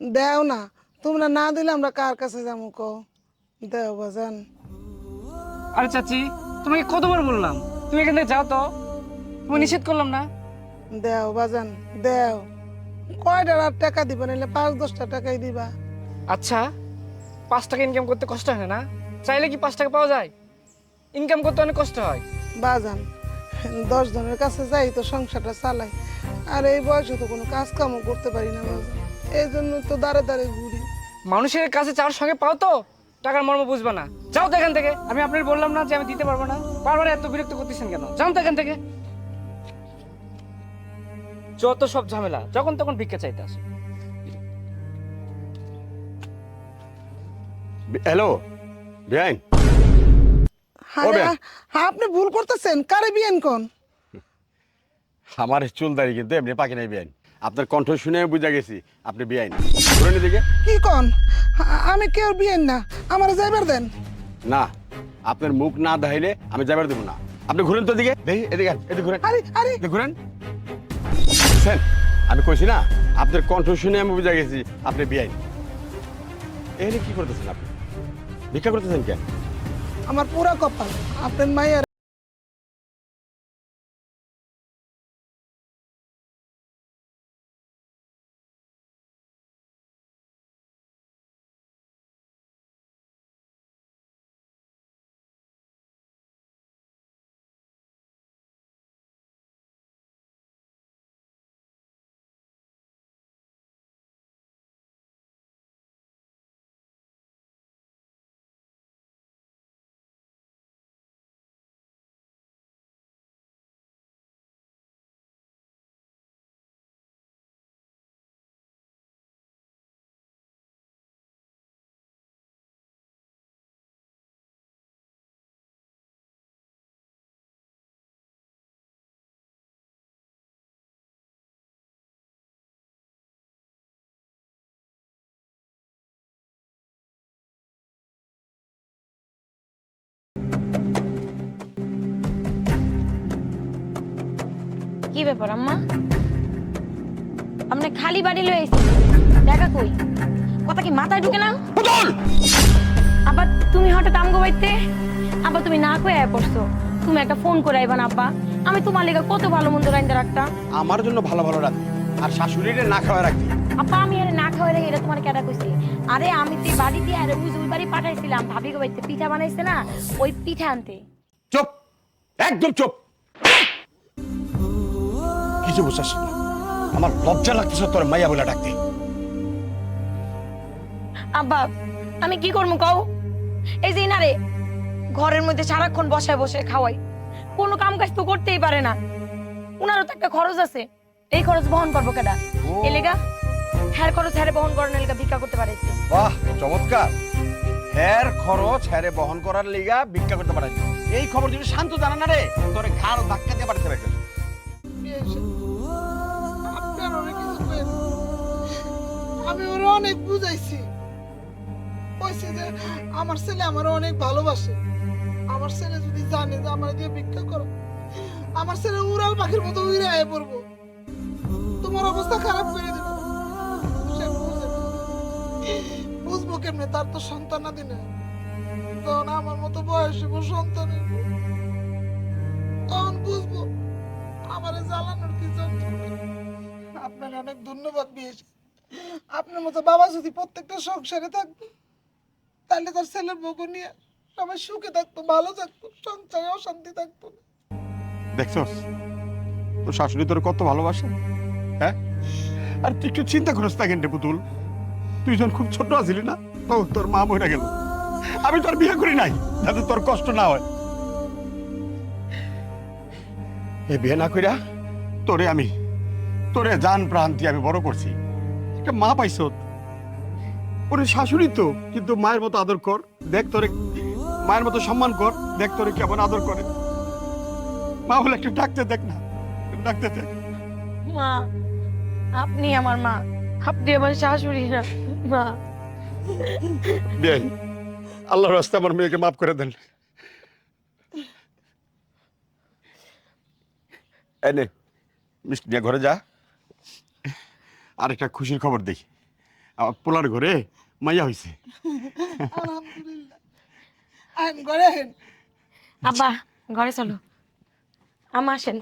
দেও না, তোমরা না দিলে আমরা কার কাছে যাবো কও? দেও বাজান। আরে চাচি, তোমাকে কতবার বললাম তুমি এখান থেকে যাও তো, তুমি নিষেধ করলাম না? দেও বাজান, দেও। কয়টা আর টাকা দিবা, নাহলে 5-10টা টাকাই দিবা। আচ্ছা, 5 টাকা ইনকাম করতে কষ্ট হয় না? চাইলে কি 5 টাকা পাওয়া যায়? ইনকাম করতে অনেক কষ্ট হয়। বাজান, 10 জনের কাছে যাই তো সংসারটা চালাই, আর এই বয়সে তো কোনো কাজ কামও করতে পারি না বাজান। এই জন্য তো দাঁড়ে দাঁড়ে ঘুরি। মানুষের কাছে চাওয়ার সঙ্গে পাও তো টাকার মর্ম বুঝবা না। যাও তো এখান থেকে। আমি আপনার বললাম না যে আমি দিতে পারবো না? বারবার এত বিরক্ত করতেছেন কেন? যাও তো এখান থেকে। যত সব ঝামেলা, যখন তখন ভিক্ষা চাইতে আসে। হ্যালো বেআইন। হ্যাঁ, বেন। আপনি ভুল করতেছেন। কারে বিয়েন কোন? আমার চুল দাড়ি কিন্তু এমনি পাকি নাই বেআইন। আপনার কণ্ঠ শুনে বুঝা গেছি আপনি বেআইন। ঘুরে দিকে। কি কোন? আমি কেউ বিয়েন না, আমার যাইবার দেন। না, আপনার মুখ না দেখাইলে আমি যাবার দেবো না। আপনি ঘুরেন তো দিকে, দেখি এদিকে আন, এদিকে ঘুরেন। আরে আরে, এদিকে ঘুরেন। দেখছেন? আমি কইছি না, আপনার কণ্ঠ শুনে আমি বুঝা গেছি আপনি বেআইন। এখানে কি করতেছেন আপনি? ভিক্ষা করতেছেন কেন? আমার পুরা কপাল আপনার মায়ের। কি ব্যাপার আম্মা? আপনি খালি বাড়ি লয়ে আইছেন, টাকা কই? কথা কি মাথায় ঢুকে না? আবার তুমি হঠাৎ আমগো বাইতে, আবার তুমি না কয়ে আয়া পড়ছো। তুমি একটা ফোন করে আইবা না আব্বা? আমি তোমার লেগে কত ভালো মন্দ রাইন্দা রাখতাম। আমার জন্য ভালো ভালো রাখি আর শাশুড়িরে না খাওয়া রাখি। আব্বা আমি আরে না খাওয়াই রেখে এটা তোমার কেডা কইছি? আরে আমি তো বাড়ি দিয়ে আরে ওই বাড়ি পাঠাইছিলাম, ভাবি গো বাইতে পিঠা বানাইছে না, ওই পিঠা আনতে। চুপ, একদম চুপ। কিছু বুঝছিস না? আমার লজ্জা লাগতেছে তোর মাইয়া বলে ডাকতে। আব্বা আমি কি করবো কও? এই যে না রে, ঘরের মধ্যে সারাক্ষণ বসায় বসে খাওয়াই, কোনো কাম কাজ তো করতেই পারে না। উনারও তো একটা খরচ আছে, এই খরচ বহন করবো কেডা? এলেগা হ্যার খরচ হ্যারে বহন করার এলাকা ভিক্ষা করতে পারেছি। বাহ, চমৎকার। হ্যার খরচ হ্যারে বহন করার লিগা ভিক্ষা করতে পারে। এই খবর যদি শান্ত জানা না রে, তোরে ঘাড় ধাক্কা দিয়ে বাড়িতে রাখবে। আপনার অনেক কিছু কইছি, আমি ওরা অনেক বুঝাইছি। কইছি যে আমার ছেলে আমার অনেক ভালোবাসে। আমার ছেলে যদি জানে যে আমার দিয়ে ভিক্ষা করো, আমার ছেলে উড়াল পাখির মতো উড়ে আয় পড়বো, তোমার অবস্থা খারাপ করে দেবে। সে বুঝে না। বুঝবো কেমনে? তার তো সন্তান আদি না। যখন আমার মতো বয়স হইব সন্তান হইব, তখন বুঝবো আমারে জ্বালানোর কি যন্ত্রণা। আপনার অনেক ধন্যবাদ বিয়েস। আপনার মতো বাবা যদি প্রত্যেকটা সংসারে থাকতো, তাহলে তার ছেলের বউকে নিয়ে সবাই সুখে থাকতো, ভালো থাকতো, সংসারে অশান্তি থাকতো না। দেখছস তোর শাশুড়ি তোর কত ভালোবাসে, হ্যাঁ? আর তুই একটু চিন্তা করিস না কেন রে পুতুল? তুই যখন খুব ছোট আছিলি না, তখন তোর মা মরে গেল। আমি তোর বিয়ে করি নাই যাতে তোর কষ্ট না হয়। এই বিয়ে না কইরা তোরে জান প্রাণ দিয়ে আমি বড় করছি। একটা মা পাইছ, ওরে শাশুড়ি তো, কিন্তু মায়ের মতো আদর কর। দেখ তোরে মায়ের মতো সম্মান কর, দেখ তোরে কেমন আদর করে। মা বলে একটু ডাকতে দেখ না, ডাকতে দেখ। মা, আপনি আমার মা, আপনি আমার শাশুড়ি না মা। বিয়ে, আল্লাহর রাস্তায় আমার মেয়েকে মাফ করে দেন। এনে মিষ্টি নিয়ে ঘরে যা। আর একটা খুশির খবর দেই, আমার পোলার ঘরে মাইয়া হয়েছে। আলহামদুলিল্লাহ। আহেন ঘরে আহেন। আব্বা ঘরে চলো, আমা আসেন।